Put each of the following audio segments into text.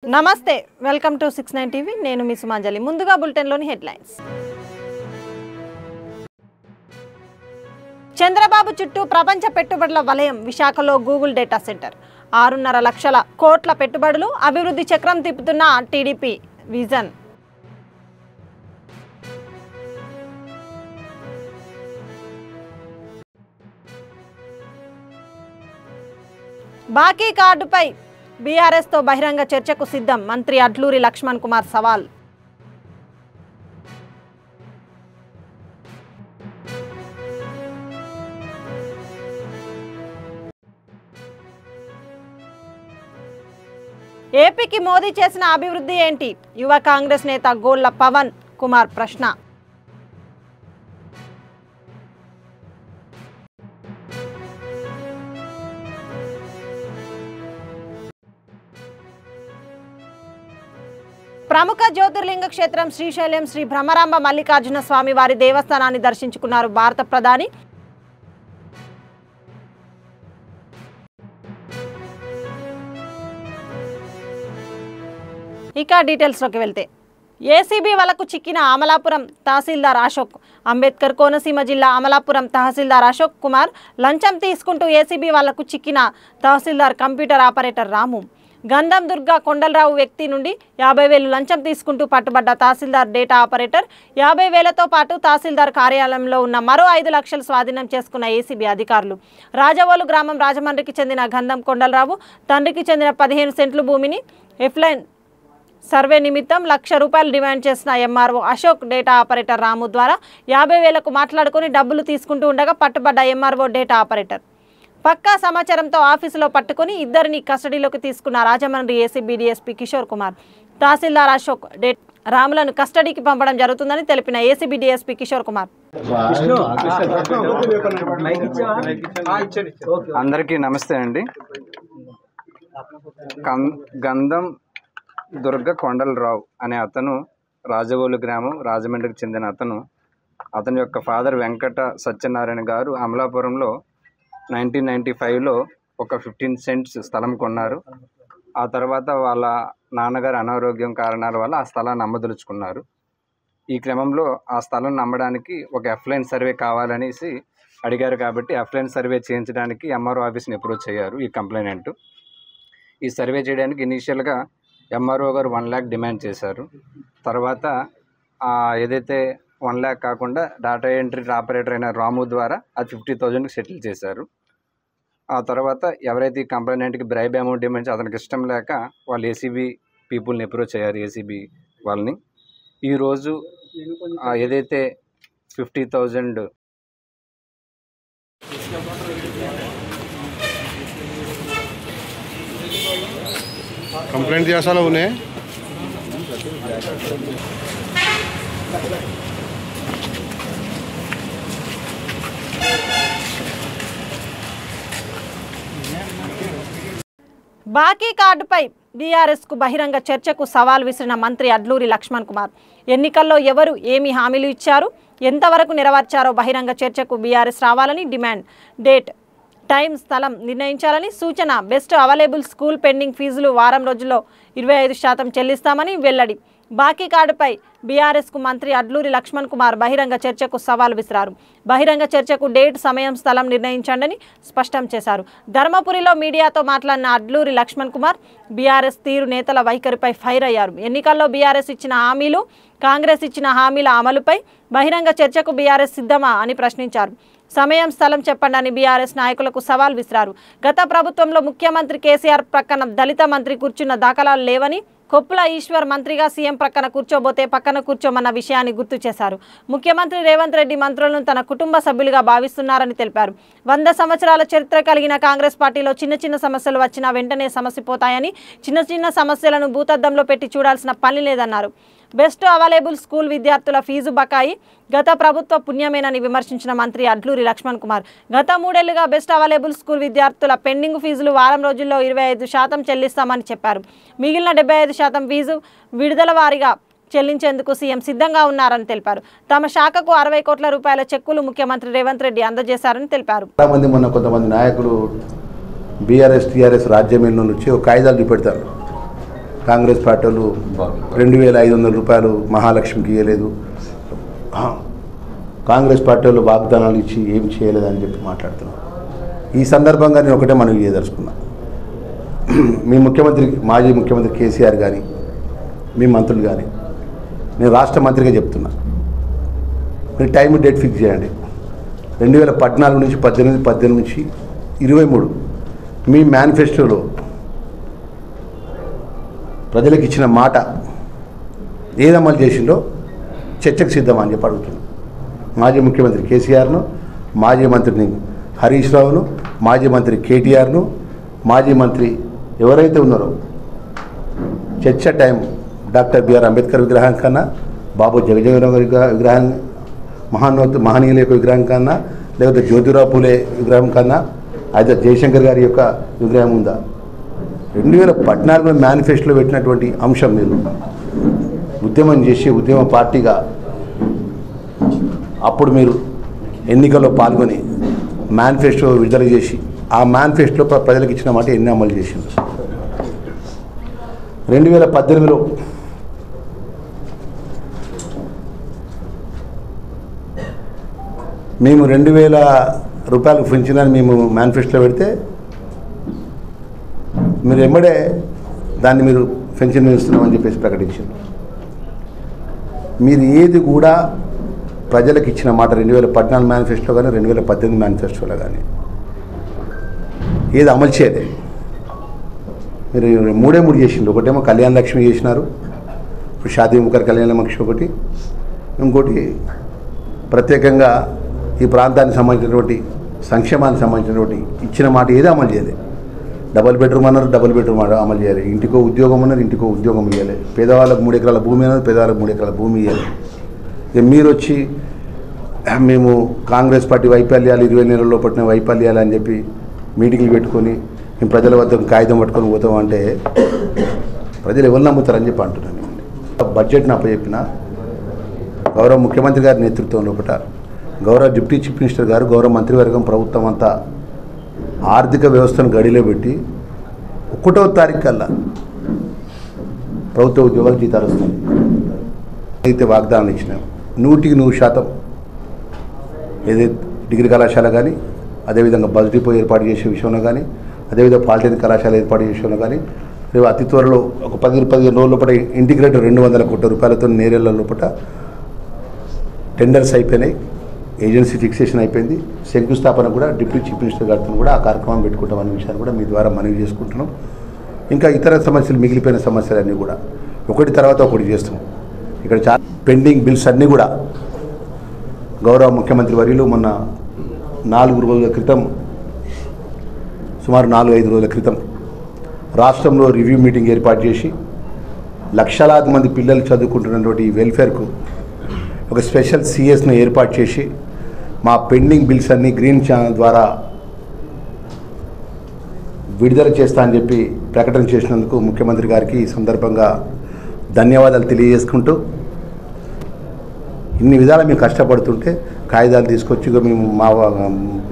నమస్తే welcome to 69 TV నేను మీ సుమాంజలి ముందుగా బులెటిన్ లోని హెడ్లైన్స్ చంద్రబాబు చుట్టూ ప్రపంచ పెట్టుబడుల వలయం విశాఖలో గూగుల్ డేటా సెంటర్ 6.5 లక్షల కోట్ల పెట్టుబడులు అభివృద్ధి చక్రం తిప్పుతున్న టీడీపీ విజన్ బాకీ కార్డుపై బీఆర్ఎస్ తో బహిరంగ చర్చకు సిద్ధం మంత్రి అడ్లూరి లక్ష్మణ్ కుమార్ సవాల్ ఏపీకి మోదీ చేసిన అభివృద్ధి ఏంటి యువ కాంగ్రెస్ నేత గోళ్ల పవన్ కుమార్ ప్రశ్న ప్రముఖ జ్యోతిర్లింగ క్షేత్రం శ్రీశైలం శ్రీ భ్రమరాంబ మల్లికార్జున స్వామి వారి దేవస్థానాన్ని దర్శించుకున్నారు భారత ప్రధాని ఇక డీటెయిల్స్లోకి వెళ్తే ఏసీబీ వలకు చిక్కిన అమలాపురం తహసీల్దార్ అశోక్ అంబేద్కర్ కోనసీమ జిల్లా అమలాపురం తహసీల్దార్ అశోక్ కుమార్ లంచం తీసుకుంటూ ఏసీబీ వలకు చిక్కిన తహసీల్దార్ కంప్యూటర్ ఆపరేటర్ రాము గంధం దుర్గా కొండలరావు వ్యక్తి నుండి 50,000 లంచం తీసుకుంటూ పట్టుబడ్డ తహసీల్దార్ డేటా ఆపరేటర్ 50,000తో పాటు తహసీల్దార్ కార్యాలయంలో ఉన్న మరో 5 లక్షలు స్వాధీనం చేసుకున్న ఏసీబీ అధికారులు రాజవోలు గ్రామం రాజమండ్రికి చెందిన గంధం కొండలరావు తండ్రికి చెందిన 15 సెంట్లు భూమిని ఎఫ్లైన్ సర్వే నిమిత్తం ₹1,00,000 డిమాండ్ చేసిన ఎంఆర్ఓ అశోక్ డేటా ఆపరేటర్ రాము ద్వారా 50,000కు మాట్లాడుకుని డబ్బులు తీసుకుంటూ ఉండగా పట్టుబడ్డ ఎంఆర్ఓ డేటా ఆపరేటర్ పక్కా సమాచారంతో ఆఫీసులో పట్టుకుని ఇద్దరిని కస్టడీలోకి తీసుకున్న రాజమండ్రి ఏసీబీ డీఎస్పీ కిషోర్ కుమార్ తహసీల్దార్ అశోక్ రాములను కస్టడీకి పంపడం జరుగుతుందని తెలిపిన ఏసీబీ డీఎస్పీ కిషోర్ కుమార్ అందరికీ నమస్తే అండి. గంధం దుర్గ కొండలరావు అనే అతను రాజవోలు గ్రామం రాజమండ్రికి చెందిన అతని యొక్క ఫాదర్ వెంకట సత్యనారాయణ గారు అమలాపురంలో 1995లో ఒక 15 సెంట్స్ స్థలం కొన్నారు. ఆ తర్వాత వాళ్ళ నాన్నగారు అనారోగ్యం కారణాల వల్ల ఆ స్థలాన్ని అమ్మదలుచుకున్నారు. ఈ క్రమంలో ఆ స్థలం అమ్మడానికి ఒక ఎఫ్లైన్ సర్వే కావాలనేసి అడిగారు. కాబట్టి ఎఫ్లైన్ సర్వే చేయించడానికి ఎంఆర్ఓ ఆఫీస్ని అప్రోచ్ అయ్యారు ఈ కంప్లైనెంట్. ఈ సర్వే చేయడానికి ఇనీషియల్గా ఎంఆర్ఓ గారు 1 lakh డిమాండ్ చేశారు. తర్వాత ఏదైతే 1 lakh కాకుండా డేటా ఎంట్రీ ఆపరేటర్ అయిన రాము ద్వారా అది 50,000కి సెటిల్ చేశారు. ఆ తర్వాత ఎవరైతే ఈ కంప్లైనెంట్కి బ్రైబ్ అమౌంట్ డిమాండ్ అతనికి ఇష్టం లేక వాళ్ళు ఏసీబీ పీపుల్ని అప్రోచ్ అయ్యారు. ఏసీబీ వాళ్ళని ఈరోజు ఏదైతే 50,000 कंप्लेंट दिया साला उन्हें బాకీ కార్డుపై బీఆర్ఎస్ కు బహిరంగ చర్చకు సవాల్ విసిరిన మంత్రి అడ్లూరి లక్ష్మణ్ కుమార్ ఎన్నికల్లో ఎవరు ఏమి హామీలు ఇచ్చారు ఎంతవరకు నెరవేర్చారో బహిరంగ చర్చకు బీఆర్ఎస్ రావాలని డిమాండ్ డేట్ టైం స్థలం నిర్ణయించాలని సూచన బెస్ట్ అవైలబుల్ స్కూల్ పెండింగ్ ఫీజులు వారం రోజుల్లో 25% చెల్లిస్తామని వెల్లడి బాకీ కార్డుపై బీఆర్ఎస్కు మంత్రి అడ్లూరి లక్ష్మణ్ కుమార్ బహిరంగ చర్చకు సవాల్ విసిరారు. బహిరంగ చర్చకు డేట్ సమయం స్థలం నిర్ణయించండి స్పష్టం చేశారు. ధర్మపురిలో మీడియాతో మాట్లాడిన అడ్లూరి లక్ష్మణ్ కుమార్ బీఆర్ఎస్ తీరు నేతల వైఖరిపై ఫైర్ అయ్యారు. ఎన్నికల్లో బీఆర్ఎస్ ఇచ్చిన హామీలు కాంగ్రెస్ ఇచ్చిన హామీల అమలుపై బహిరంగ చర్చకు బీఆర్ఎస్ సిద్ధమా అని ప్రశ్నించారు. సమయం స్థలం చెప్పండి అని బీఆర్ఎస్ నాయకులకు సవాల్ విసిరారు. గత ప్రభుత్వంలో ముఖ్యమంత్రి కేసీఆర్ ప్రక్కన దళిత మంత్రి కూర్చున్న దాఖలాలు లేవని కొప్పుల ఈశ్వర్ మంత్రిగా సీఎం ప్రక్కన కూర్చోబోతే పక్కన కూర్చోమన్న విషయాన్ని గుర్తు చేశారు. ముఖ్యమంత్రి రేవంత్ రెడ్డి మంత్రులను తన కుటుంబ సభ్యులుగా భావిస్తున్నారని తెలిపారు. 100 సంవత్సరాల చరిత్ర కలిగిన కాంగ్రెస్ పార్టీలో చిన్న సమస్యలు వచ్చినా వెంటనే సమసిపోతాయని చిన్న సమస్యలను భూతద్దంలో పెట్టి చూడాల్సిన పని లేదన్నారు. బెస్ట్ అవైలబుల్ స్కూల్ విద్యార్థుల ఫీజు బకాయి గత ప్రభుత్వ పుణ్యమేనని విమర్శించిన మంత్రి అడ్లూరి లక్ష్మణ్ కుమార్ గత 3 ఏళ్లుగా బెస్ట్ అవైలబుల్ స్కూల్ విద్యార్థుల పెండింగ్ ఫీజులు వారం రోజుల్లో 25% చెల్లిస్తామని చెప్పారు. మిగిలిన 75% ఫీజు విడుదల వారీగా చెల్లించేందుకు సీఎం సిద్ధంగా ఉన్నారని తెలిపారు. తమ శాఖకు 60 కోట్ల రూపాయల చెక్కులు ముఖ్యమంత్రి రేవంత్ రెడ్డి అందజేశారని తెలిపారు. కొంతమంది నాయకులు బీఆర్ఎస్ టీఆర్ఎస్ రాజ్యం నుంచి ఒక కాయిదాలు చూపెడతారు. కాంగ్రెస్ పార్టీ వాళ్ళు 2500 రూపాయలు మహాలక్ష్మికి ఇవ్వలేదు, కాంగ్రెస్ పార్టీ వాళ్ళు వాగ్దానాలు ఇచ్చి ఏం చేయలేదని చెప్పి మాట్లాడుతున్నాను. ఈ సందర్భంగా నేను ఒకటే మనవి చేయదలుచుకున్నా. మీ ముఖ్యమంత్రి, మాజీ ముఖ్యమంత్రి కేసీఆర్ కానీ, మీ మంత్రులు కానీ, నేను రాష్ట్ర మంత్రిగా చెప్తున్నా, మీరు టైం డేట్ ఫిక్స్ చేయండి. 2014 నుంచి 18 నుంచి 23 మీ మేనిఫెస్టోలో ప్రజలకు ఇచ్చిన మాట ఏది అమలు చేసిందో చర్చకు సిద్ధమని చెప్పి అడుగుతున్నాను. మాజీ ముఖ్యమంత్రి కేసీఆర్ను, మాజీ మంత్రిని హరీష్ రావును, మాజీ మంత్రి కేటీఆర్ను, మాజీ మంత్రి ఎవరైతే ఉన్నారో చర్చ టైం డాక్టర్ బిఆర్ అంబేద్కర్ విగ్రహం కన్నా, బాబు జగజీవన్ విగ్రహం, మహనీయుల యొక్క విగ్రహం కన్నా, లేకపోతే జ్యోతిరావు పూలే విగ్రహం కన్నా, అయితే జయశంకర్ గారి యొక్క విగ్రహం ఉందా? 2014 మేనిఫెస్టోలో పెట్టినటువంటి అంశం మీరు ఉద్యమం చేసి ఉద్యమ పార్టీగా అప్పుడు మీరు ఎన్నికల్లో పాల్గొని మేనిఫెస్టో విడుదల చేసి ఆ మేనిఫెస్టోలో ప్రజలకు ఇచ్చిన మాట ఎన్ని అమలు చేసింది? 2018లో మేము 2000 రూపాయలకు పెంచిందని మేము మేనిఫెస్టోలో పెడితే మీరు ఎంబడే దాన్ని మీరు పెన్షన్ ఇస్తున్నామని చెప్పేసి ప్రకటించారు. మీరు ఏది కూడా ప్రజలకు ఇచ్చిన మాట 2014 మేనిఫెస్టో కానీ 2018 మేనిఫెస్టోలో కానీ ఏది అమలు చేయలేదు. మీరు 3 చేసిండు. ఒకటేమో కళ్యాణ లక్ష్మి చేసినారు, ఇప్పుడు షాదీ ముఖర్ కళ్యాణ లక్ష్మి ఒకటి, ఇంకోటి ప్రత్యేకంగా ఈ ప్రాంతానికి సంబంధించినటువంటి సంక్షేమానికి సంబంధించినటువంటి ఇచ్చిన మాట ఏది అమలు చేయలేదు. డబుల్ బెడ్రూమ్ అన్నారు, డబుల్ బెడ్రూమ్ అమలు చేయాలి. ఇంటికో ఉద్యోగం అన్నారు, ఇంటికో ఉద్యోగం ఇవ్వాలి. పేదవాళ్ళకు 3 ఎకరాల భూమి అన్నారు, పేదవాళ్ళకు 3 ఎకరాల భూమి ఇవ్వాలి. ఇక మీరు వచ్చి మేము కాంగ్రెస్ పార్టీ వైఫల్యాలు 20 నెలల్లో పట్టిన వైఫల్యాలు అని చెప్పి మీటింగ్లు పెట్టుకొని మేము ప్రజల వద్ద కాగితం పట్టుకొని పోతాం అంటే ప్రజలు ఎవరు నమ్ముతారని చెప్పి అంటున్నాను. బడ్జెట్ని అప్పచెప్పిన గౌరవ ముఖ్యమంత్రి గారి నేతృత్వంలో ఒకట గౌరవ డిప్యూటీ చీఫ్ మినిస్టర్ గారు, గౌరవ మంత్రివర్గం, ప్రభుత్వం అంతా ఆర్థిక వ్యవస్థను గడిలో పెట్టి 1వ తారీఖు కల్లా ప్రభుత్వ ఉద్యోగాలు జీతాలు వస్తాయి అయితే వాగ్దానాలు ఇచ్చినాం. 100% ఏదైతే డిగ్రీ కళాశాల కానీ, అదేవిధంగా బస్ డిపో ఏర్పాటు చేసే విషయంలో కానీ, అదేవిధంగా పాలిటెక్నిక్ కళాశాల ఏర్పాటు చేసే విషయంలో కానీ, రేపు అతి త్వరలో ఒక 10-15 రోజుల లోపల ఇంటిగ్రేటెడ్ 200 కోట్ల రూపాయలతో నేరేళ్ల లోపల టెండర్స్ అయిపోయినాయి, ఏజెన్సీ ఫిక్సేషన్ అయిపోయింది. శంకుస్థాపన కూడా డిప్యూటీ చీఫ్ మినిస్టర్ గారితో కూడా ఆ కార్యక్రమం పెట్టుకుంటామనే విషయాన్ని కూడా మీ ద్వారా మనవి చేసుకుంటున్నాం. ఇంకా ఇతర సమస్యలు, మిగిలిపోయిన సమస్యలన్నీ కూడా ఒకటి తర్వాత ఒకటి చేస్తాం. ఇక్కడ చాలా పెండింగ్ బిల్స్ అన్నీ కూడా గౌరవ ముఖ్యమంత్రి వర్యులు మొన్న 4 రోజుల క్రితం, సుమారు 4-5 రోజుల క్రితం రాష్ట్రంలో రివ్యూ మీటింగ్ ఏర్పాటు చేసి లక్షలాది మంది పిల్లలు చదువుకుంటున్నటువంటి వెల్ఫేర్కు ఒక స్పెషల్ సిఎస్ను ఏర్పాటు చేసి మా పెండింగ్ బిల్స్ అన్నీ గ్రీన్ ఛానల్ ద్వారా విడుదల చేస్తా అని చెప్పి ప్రకటన చేసినందుకు ముఖ్యమంత్రి గారికి ఈ సందర్భంగా ధన్యవాదాలు తెలియజేసుకుంటూ, ఇన్ని విధాలు మేము కష్టపడుతుంటే కాగితాలు తీసుకొచ్చి మేము మా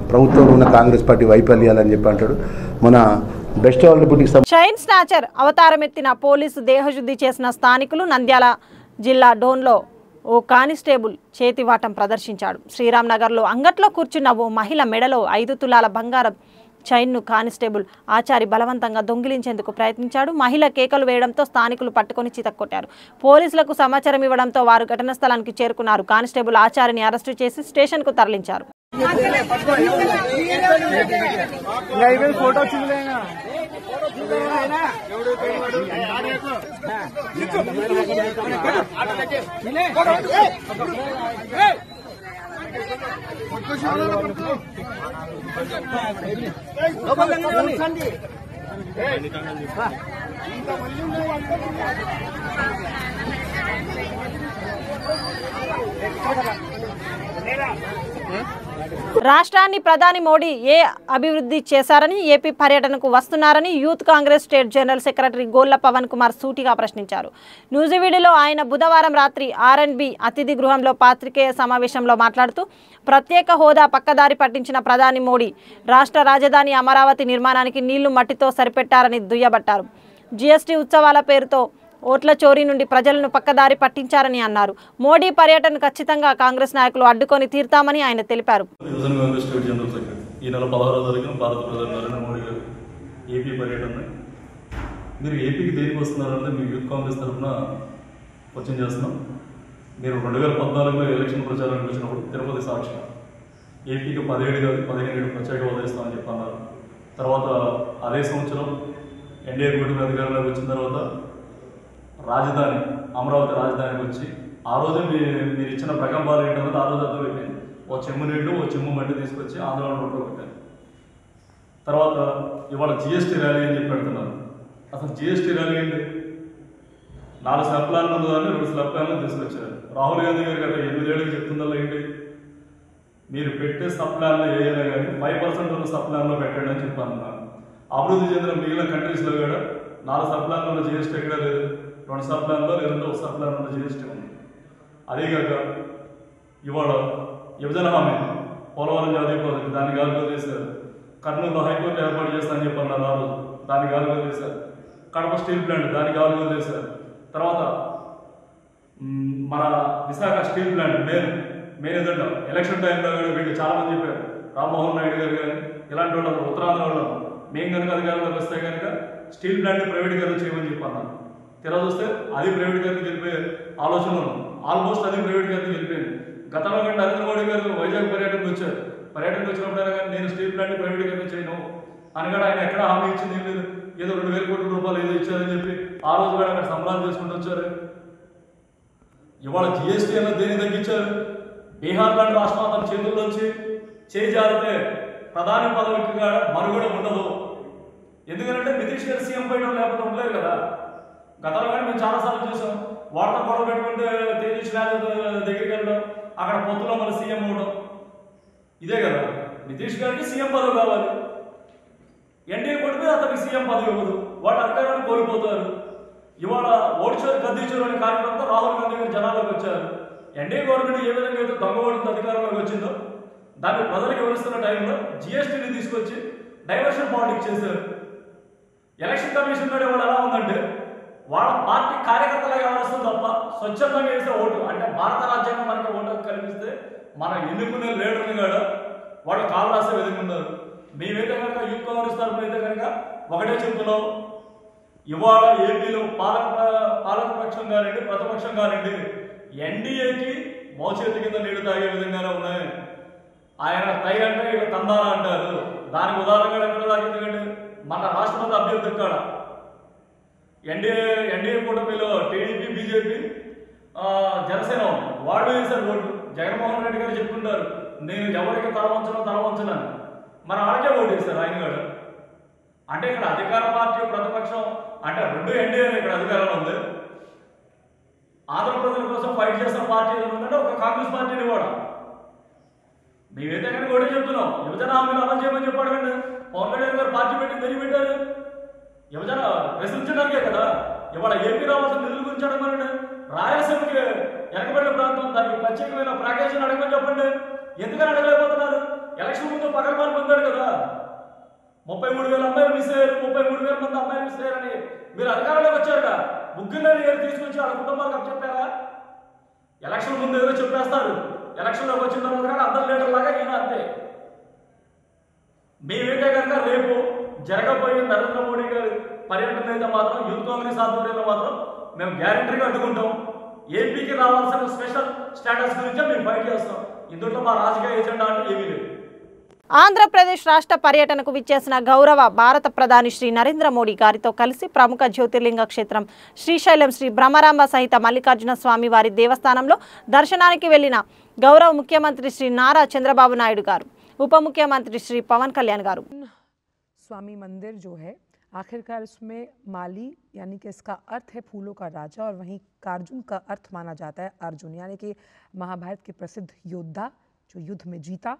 ప్రభుత్వంలో ఉన్న కాంగ్రెస్ పార్టీ వైఫల్యాలని చెప్పి అంటాడు. మన బెస్ట్ డిప్యూటీ చైన్ స్నాచర్ అవతారం ఎత్తిన పోలీసు దేహశుద్ధి చేసిన స్థానికులు నంద్యాల జిల్లా డోన్లో ఓ కానిస్టేబుల్ చేతివాటం ప్రదర్శించాడు. శ్రీరామ్ నగర్లో అంగట్లో కూర్చున్న ఓ మహిళ మెడలో 5 తులాల బంగారం చైన్ను కానిస్టేబుల్ ఆచారి బలవంతంగా దొంగిలించేందుకు ప్రయత్నించాడు. మహిళ కేకలు వేయడంతో స్థానికులు పట్టుకొని చితక్కొట్టారు. పోలీసులకు సమాచారం ఇవ్వడంతో వారు ఘటనా స్థలానికి చేరుకున్నారు. కానిస్టేబుల్ ఆచారిని అరెస్టు చేసి స్టేషన్కు తరలించారు. రాష్ట్రాన్ని ప్రధాని మోడీ అభివృద్ధి చేశారని, ఏపీ పర్యటనకు వస్తున్నారని youth Congress state general secretary Golla Pavan Kumar సూటిగా ప్రశ్నించారు. న్యూజివీడిలో ఆయన బుధవారం రాత్రి R&B అతిథి గృహంలో పాత్రికేయ సమావేశంలో మాట్లాడుతూ ప్రత్యేక హోదా పక్కదారి పట్టించిన ప్రధాని మోడీ రాష్ట్ర రాజధాని అమరావతి నిర్మాణానికి నీళ్లు మట్టితో సరిపెట్టారని దుయ్యబట్టారు. జీఎస్టీ ఉత్సవాల పేరుతో ఓట్ల చోరీ నుండి ప్రజలను పక్కదారి పట్టించారని అన్నారు. మోడీ పర్యటన ఖచ్చితంగా కాంగ్రెస్ నాయకులు అడ్డుకొని తీర్తామని ఆయన తెలిపారు. ఈ నెల 16వ తారీఖున భారత ప్రధాని నరేంద్ర మోడీ గారు ఏపీ పర్యటన. మీరు ఏపీకి దేనికి వస్తున్నారంటే మీ యూత్ కాంగ్రెస్ తరఫున క్వశ్చన్ చేస్తున్నాం. మీరు 2014లో ఎలక్షన్ ప్రచారానికి వచ్చినప్పుడు తిరుపతి సాక్షి ఏపీకి 17 కాదు 15 ప్రత్యేక హోదా ఇస్తామని చెప్పన్నారు. తర్వాత అదే సంవత్సరం ఎన్డీఏ కూటమి అధికారంలోకి వచ్చిన తర్వాత రాజధాని అమరావతి రాజధానికి వచ్చి ఆ రోజే మీరు ఇచ్చిన ప్రకంపాలు ఏంటన్నది ఆ రోజు అర్థమైపోయింది. ఓ చెమ్ము నీళ్లు ఓ చెమ్ము మట్టి తీసుకొచ్చి ఆందోళన రోడ్లో పెట్టారు. తర్వాత ఇవాళ జిఎస్టీ ర్యాలీ అని చెప్పి పెడుతున్నారు. అసలు జిఎస్టీ ర్యాలీ ఏంటి? 4 స్లాబ్ ప్లాన్లు ఉన్నదాన్ని 2 స్లాబ్ ప్లాన్లు తీసుకొచ్చారు. రాహుల్ గాంధీ గారు గత 8 ఏళ్ళకి చెప్తుందల్లా ఏంటి? మీరు పెట్టే సబ్ ప్లాన్లో ఏదైనా కానీ 5% ఉన్న సబ్ ప్లాన్లో పెట్టండి అని చెప్పన్నారు. అభివృద్ధి చెందిన మిగిలిన కంట్రీస్లో కూడా 4 సబ్ ప్లాన్లో ఉన్న జిఎస్టీ ఎక్కడా లేదు. 2 సబ్ ప్లాన్లో లేదంటే 1 సబ్ ప్లాన్ ఉన్న జిఎస్టీ ఉంది. అదేగాక ఇవాళ విభజన హామీ పోలవరం జాతీయ ప్రాజెక్టు దాన్ని గాలిలో చేశారు. కర్నూలులో హైకోర్టు ఏర్పాటు చేస్తానని చెప్పన్నారు. ఆ రోజు దాన్ని గాలిలో చేశారు. కడప స్టీల్ ప్లాంట్ దాన్ని గాలిలో చేశారు. తర్వాత మన విశాఖ స్టీల్ ప్లాంట్ మెయిన్ ఏదంటే ఎలక్షన్ టైంలో కూడా వీళ్ళు చాలామంది చెప్పారు. రామ్మోహన్ నాయుడు గారు కానీ ఇలాంటి వాళ్ళు ఉత్తరాంధ్ర వాళ్ళు మేము కనుక అధికారంలోకి వస్తే కనుక స్టీల్ ప్లాంట్ ప్రైవేటీకరణ చేయమని చెప్పన్నారు. తెర చూస్తే అది ప్రైవేటీకరణ గెలిపే ఆలోచన ఆల్మోస్ట్ అది ప్రైవేటీకరణ గెలిపోయింది. గతంలో కంటే నరేంద్ర మోడీ గారు వైజాగ్ పర్యటనకు వచ్చారు. పర్యటనకు వచ్చినప్పుడైనా కానీ నేను స్టీల్ ప్లాంట్ ప్రైవేటీకరణ చేయను అని కూడా ఆయన ఎక్కడ హామీ ఇచ్చింది ఏం లేదు. ఏదో 2,000 కోట్ల రూపాయలు ఏదో ఇచ్చారని చెప్పి ఆ రోజు కూడా అక్కడ సంబరాలు చేసుకుంటూ వచ్చారు. ఇవాళ జిఎస్టీ అన్నది దేన్ని తగ్గించారు? బీహార్ లాంటి రాష్ట్రం అతని చేతుల్లోంచి చేజారితే ప్రధాని పదవికి మనుగడ ఉండదు. ఎందుకంటే నితీష్ గారు సీఎం పోయడం లేకపోతే ఉండలేదు కదా. గతంలో కానీ మేము చాలాసార్లు చూసాం. వార్త గొడవ పెట్టుకుంటే తేజస్వి యాదవ్ దగ్గరికి వెళ్ళడం, అక్కడ పొత్తులో మన సీఎం అవడం ఇదే కదా. నితీష్ గారికి సీఎం పదవి కావాలి. ఎన్డీఏ కొడితే అతనికి సీఎం పదవి ఇవ్వదు. వాటి అధికారాన్ని కోల్పోతారు. ఇవాళ ఓడిచోరు గద్దీచోరు అనే కార్యక్రమంతో రాహుల్ గాంధీ గారు జనాల్లోకి వచ్చారు. ఎన్డీఏ గవర్నమెంట్ ఏ విధంగా అయితే దొంగ ఓడించి అధికారంలోకి వచ్చిందో దాన్ని ప్రజలకు వివరిస్తున్న టైంలో జిఎస్టీని తీసుకొచ్చి డైవర్షన్ పాలిటిక్స్ చేశారు. ఎలక్షన్ కమిషన్ కూడా వాళ్ళు ఎలా ఉందంటే వాళ్ళ పార్టీ కార్యకర్తలుగా వ్యవహరిస్తుంది తప్ప స్వచ్ఛందంగా వేసే ఓటు అంటే భారత రాజ్యాంగం మనకి ఓటు కల్పిస్తే మన ఎన్నుకునే లీడర్ని కూడా వాళ్ళు కాలు రాసే విధంగా ఉన్నారు. మేమైతే కనుక యూత్ కాంగ్రెస్ తరఫున అయితే కనుక ఒకటే చెప్తున్నాం. ఇవాళ ఏపీలో పాలకపక్షం కానివ్వండి ప్రతిపక్షం కానివ్వండి ఎన్డీఏకి మోచేతి కింద నీళ్లు తాగే విధంగానే ఉన్నాయి. ఆయన తై అంటే ఇక తందాన అంటారు. దానికి ఉదాహరణగా ఎక్కడ తాగింది? మన రాష్ట్రపతి అభ్యర్థి కాడ ఎన్డీఏ కూటమిలో టీడీపీ బీజేపీ జనసేన వాళ్ళు వేశారు ఓటు. జగన్మోహన్ రెడ్డి గారు చెప్పుకుంటారు నేను ఎవరికి తల వంచనని. మన ఆడికే ఓటు వేశారు ఆయన గారు. అంటే ఇక్కడ అధికార పార్టీ ప్రతిపక్షం అంటే 2 ఎన్డీఏ ఇక్కడ అధికారంలో ఉంది. ఆంధ్రప్రదేశ్ కోసం ఫైట్ చేస్తున్న పార్టీ ఏదంటే ఒక కాంగ్రెస్ పార్టీని కూడా మేమైతే కనుక ఒకటే చెప్తున్నాం. విభజన హామీలు అమలు చేయమని చెప్పాడు కండి. పవన్ కళ్యాణ్ గారు పార్టీ పెట్టి తెలియ పెట్టారు. విభజన ప్రశ్నించడానికే కదా. ఇవాళ ఏపీ రావాల్సిన నిధుల గురించి అడగమనండి. రాయలసీమకి వెనకబడిన ప్రాంతం దానికి ప్రత్యేకమైన ప్యాకేజీని అడగమని చెప్పండి. ఎందుకని అడగలేకపోతున్నారు? ఎలక్షన్ ముందు పగలమాని పొందాడు కదా. 33,000 అమ్మాయిలు మిస్ అయ్యారు, 33,000 మంది అమ్మాయిలు మిస్ అయ్యారని మీరు అధికారంలోకి వచ్చారుగా. ముగ్గురుని ఏదో తీసుకొచ్చి వాళ్ళ కుటుంబాలకు అప్పు చెప్పారా? ఎలక్షన్ ముందు ఏదో చెప్పేస్తారు. ఎలక్షన్లోకి వచ్చిన తర్వాత కానీ అందరు లీడర్ లాగా ఈయన అంతే. మేమైతే కనుక రేపు జరగబోయే నరేంద్ర మోడీ గారి పర్యటన అయితే మాత్రం యూత్ కాంగ్రెస్ ఆధ్వర్యంలో మాత్రం మేము గ్యారంటీగా అడ్డుకుంటాం. ఏపీకి రావాల్సిన స్పెషల్ స్టేటస్ గురించే మేము ఫైట్ చేస్తాం. ఇందులో మా రాజకీయ ఎజెండా అంటే ఏమీ లేదు. ఆంధ్రప్రదేశ్ రాష్ట్ర పర్యటనకు విచ్చేసిన గౌరవ భారత ప్రధాని శ్రీ నరేంద్ర మోడీ గారితో కలిసి ప్రముఖ జ్యోతిర్లింగ క్షేత్రం శ్రీశైలం శ్రీ బ్రహ్మరాంబ సహిత మల్లికార్జున స్వామి వారి దేవస్థానంలో దర్శనానికి వెళ్లిన గౌరవ ముఖ్యమంత్రి శ్రీ నారా చంద్రబాబు నాయుడు గారు, ఉప ముఖ్యమంత్రి శ్రీ పవన్ కళ్యాణ్ గారు. स्वामी मंदिर जो है आखिरकार इसमें माली यानी कि इसका अर्थ है फूलों का राजा और वहीं कार्जुन का अर्थ माना जाता है अर्जुन, यानी कि महाभारत के प्रसिद्ध योद्धा जो युद्ध में जीता।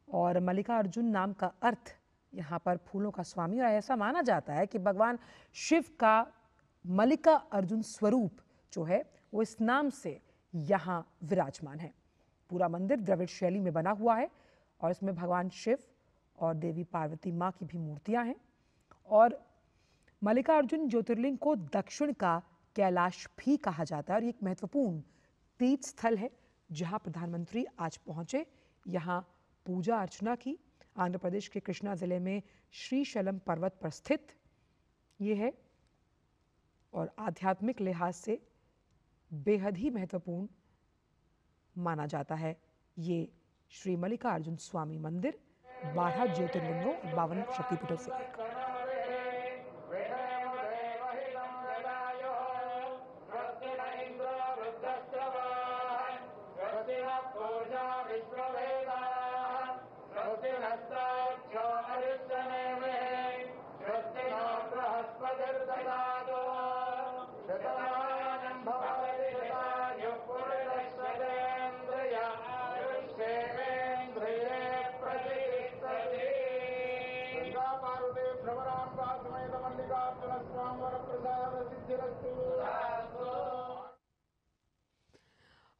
और मल्लिकार्जुन नाम का अर्थ यहाँ पर फूलों का स्वामी, और ऐसा माना जाता है कि भगवान शिव का मल्लिका अर्जुन स्वरूप जो है वो इस नाम से यहाँ विराजमान है। पूरा मंदिर द्रविड़ शैली में बना हुआ है और इसमें भगवान शिव और देवी पार्वती माँ की भी मूर्तियाँ हैं। और मल्लिकार्जुन ज्योतिर्लिंग को दक्षिण का कैलाश भी कहा जाता है और ये एक महत्वपूर्ण तीर्थ स्थल है जहां प्रधानमंत्री आज पहुंचे, यहां पूजा अर्चना की। आंध्र प्रदेश के कृष्णा जिले में श्रीशैलम पर्वत पर स्थित ये है और आध्यात्मिक लिहाज से बेहद ही महत्वपूर्ण माना जाता है। ये श्री मल्लिकार्जुन स्वामी मंदिर 12 ज्योतिर्लिंगों और 52 शक्तिपीठों से एक।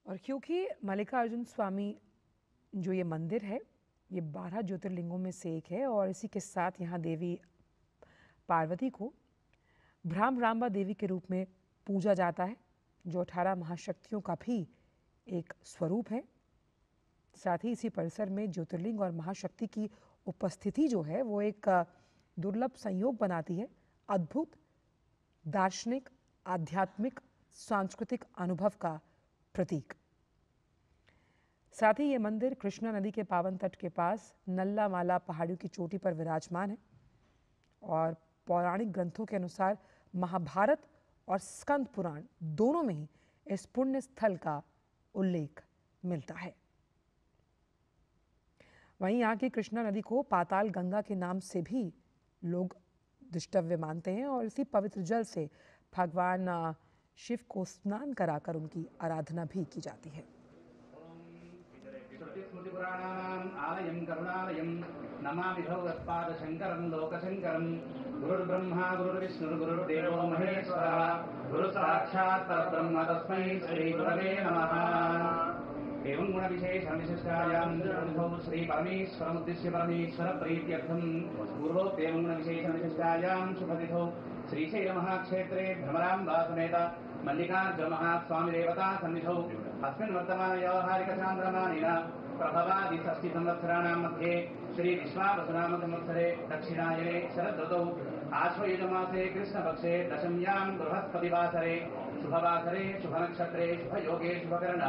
और क्योंकि मल्लिकार्जुन स्वामी जो ये मंदिर है ये 12 ज्योतिर्लिंगों में से एक है और इसी के साथ यहाँ देवी पार्वती को भ्रामरांबा देवी के रूप में पूजा जाता है, जो 18 महाशक्तियों का भी एक स्वरूप है। साथ ही इसी परिसर में ज्योतिर्लिंग और महाशक्ति की उपस्थिति जो है वो एक दुर्लभ संयोग बनाती है, अद्भुत दार्शनिक, आध्यात्मिक, सांस्कृतिक अनुभव का प्रतीक। साथ ही ये मंदिर कृष्णा नदी के पावन तट के पास नल्ला माला पहाड़ियों की चोटी पर विराजमान है और पौराणिक ग्रंथों के अनुसार महाभारत और स्कंद पुराण दोनों में ही इस पुण्य स्थल का उल्लेख मिलता है। वहीं यहाँ की कृष्णा नदी को पाताल गंगा के नाम से भी लोग दृष्टव्य मानते हैं और इसी पवित्र जल से भगवान शिव को स्नान कराकर उनकी आराधना भी की जाती है। आलयं करुणालयं नमामि भगवत्पादशङ्करं लोकशङ्करं गुरुर्ब्रह्मा गुरुर्विष्णुः गुरुर्देवो महेश्वरः गुरुसाक्षात् परब्रह्म तस्मै श्रीगुरवे नमः। एवं गुणविशेषविशिष्टायां गुरुभौ श्रीपरमेश्वरमुद्दिश्य परमेश्वरप्रीत्यर्थं पूर्वोक्तेवं गुणविशेषविशिष्टायां शुभतिथौ श्रीशैलमहाक्षेत्रे भ्रमराम्बासमेत मल्लिकार्जुनमहास्वामिदेवता सन्निधौ अस्मिन् वर्तमानव्यावहारिकचान्द्रमानेन प्रभवादि षष्टिसंवत्सराणां मध्ये श्री विश्वावसुनाम संवत्सरे दक्षिणायने शरदृतौ आश्वयुजमासे कृष्णपक्षे दशम्यां बृहस्पतिवासरे शुभवासरे शुभनक्षत्रे शुभयोगे शुभकर्ण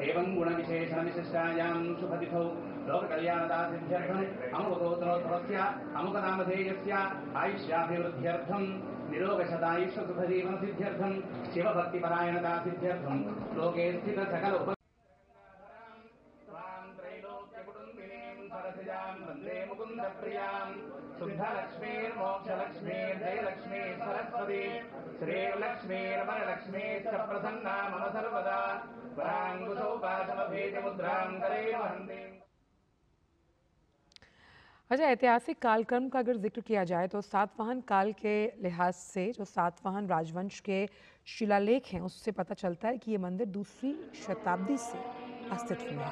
एवं गुणविशेषणविशिष्टायां शुभतिथौ लोककल्याणदासिद्ध्यर्थम् अमुकगोत्रोद्भवस्य अमुकनामधेयस्य आयुष्याभिवृद्ध्यर्थं निरोगशतायुष्यसुखजीवनसिद्ध्यर्थं शिवभक्तिपरायणदासिद्ध्यर्थं लोके स्थितसकल वन्दे मुकुन्दप्रियां शुद्धलक्ष्मीर्मोक्षलक्ष्मीर्जयलक्ष्मी सरस्वती श्रीलक्ष्मीर्वरलक्ष्मीश्च प्रसन्ना मम सर्वदा वराङ्गुसौपाशमभेदमुद्रां करे वहन्ति। अच्छा, ऐतिहासिक कालक्रम का अगर जिक्र किया जाए तो सातवाहन काल के लिहाज से जो सातवाहन राजवंश के शिलालेख हैं उससे पता चलता है कि ये मंदिर दूसरी शताब्दी से अस्तित्व में है।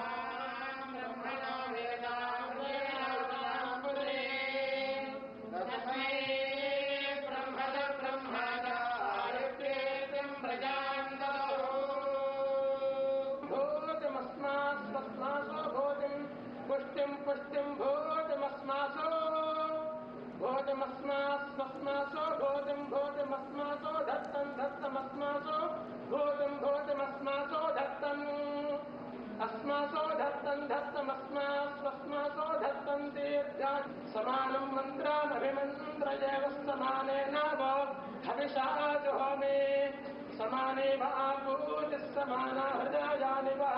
समानं मन्त्रामभिमन्त्रयेव समानेन हविषा जुहोमि समाने आपूतिः समाना हृदयानि वः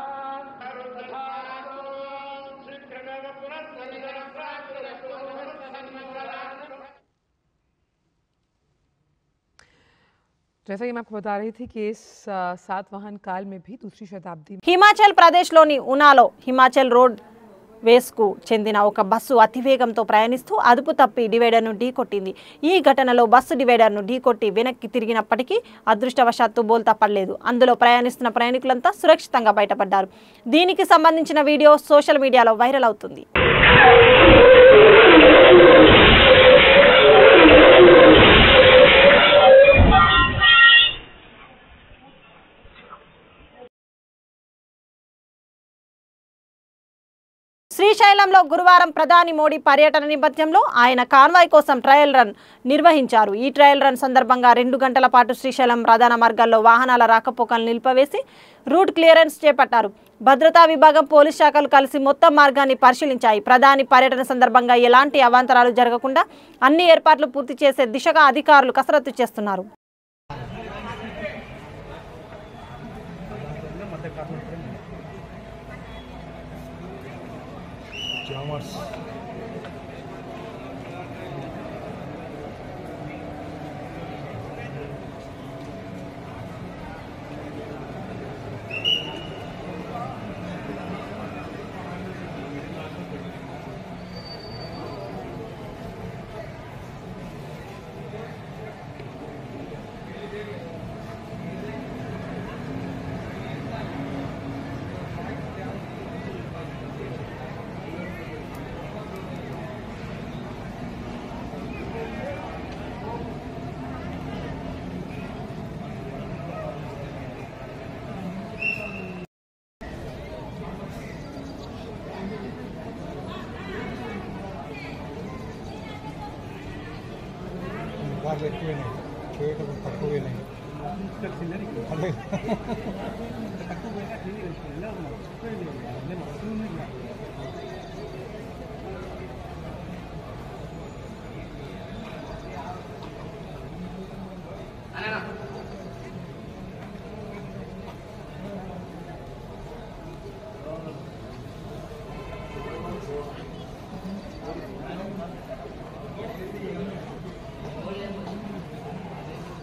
जैसा कि मैं आपको बता रही थी कि इस सातवाहन काल में भी दूसरी शताब्दी में హిమాచల్ ప్రదేశ్లోని ఉనాలో హిమాచల్ రోడ్ వేస్కు చెందిన ఒక బస్సు అతివేగంతో ప్రయాణిస్తూ అదుపు తప్పి డివైడర్ను ఢీకొట్టింది. ఈ ఘటనలో బస్సు డివైడర్ను ఢీకొట్టి వెనక్కి తిరిగినప్పటికీ అదృష్టవశాత్తు బోల్తా పడలేదు. అందులో ప్రయాణిస్తున్న ప్రయాణికులంతా సురక్షితంగా బయటపడ్డారు. దీనికి సంబంధించిన వీడియో సోషల్ మీడియాలో వైరల్ అవుతుంది. శ్రీశైలంలో గురువారం ప్రధాని మోడీ పర్యటన నేపథ్యంలో ఆయన కాన్వాయ్ కోసం ట్రయల్ రన్ నిర్వహించారు. ఈ ట్రయల్ రన్ సందర్భంగా 2 గంటల పాటు శ్రీశైలం ప్రధాన మార్గాల్లో వాహనాల రాకపోకలను నిలిపివేసి రూట్ క్లియరెన్స్ చేపట్టారు. భద్రతా విభాగం, పోలీస్ శాఖలు కలిసి మొత్తం మార్గాన్ని పరిశీలించాయి. ప్రధాని పర్యటన సందర్భంగా ఎలాంటి అవాంతరాలు జరగకుండా అన్ని ఏర్పాట్లు పూర్తి చేసే దిశగా అధికారులు కసరత్తు చేస్తున్నారు.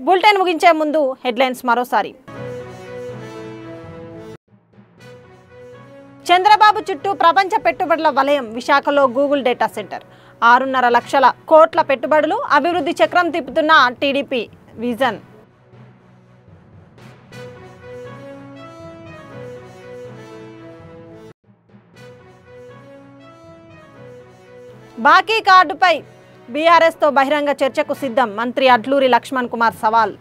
బులెటిన్ ముగించే ముందు హెడ్లైన్స్ మరోసారి. చంద్రబాబు చుట్టూ ప్రపంచ పెట్టుబడుల వలయం. విశాఖలో గూగుల్ డేటా సెంటర్. 6.5 లక్షల కోట్ల పెట్టుబడులు. అభివృద్ధి చక్రం తిప్పుతున్న టీడీపీ విజన్. బాకీ కార్డుపై బీఆర్ఎస్తో బహిరంగ చర్చకు సిద్ధం. మంత్రి అడ్లూరి లక్ష్మణ్ కుమార్ సవాల్.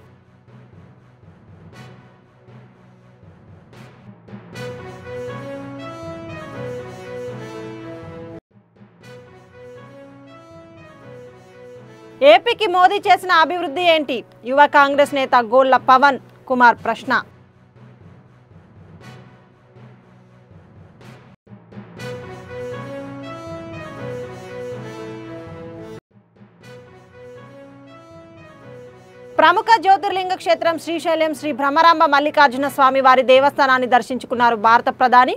ఏపీకి మోదీ చేసిన అభివృద్ధి ఏంటి? యువ కాంగ్రెస్ నేత గోళ్ల పవన్ కుమార్ ప్రశ్న. ప్రముఖ జ్యోతిర్లింగ క్షేత్రం శ్రీశైలం శ్రీ భ్రమరాంబ మల్లికార్జున స్వామి వారి దేవస్థానాన్ని దర్శించుకున్నారు భారత ప్రధాని.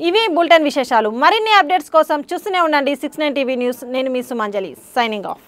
ఇవి బులెటిన్ విశేషాలు. మరిన్ని అప్డేట్స్ కోసం చూస్తూనే ఉండండి 69 టీవీ న్యూస్. నేను మీ సుమంజలి, సైనింగ్ ఆఫ్.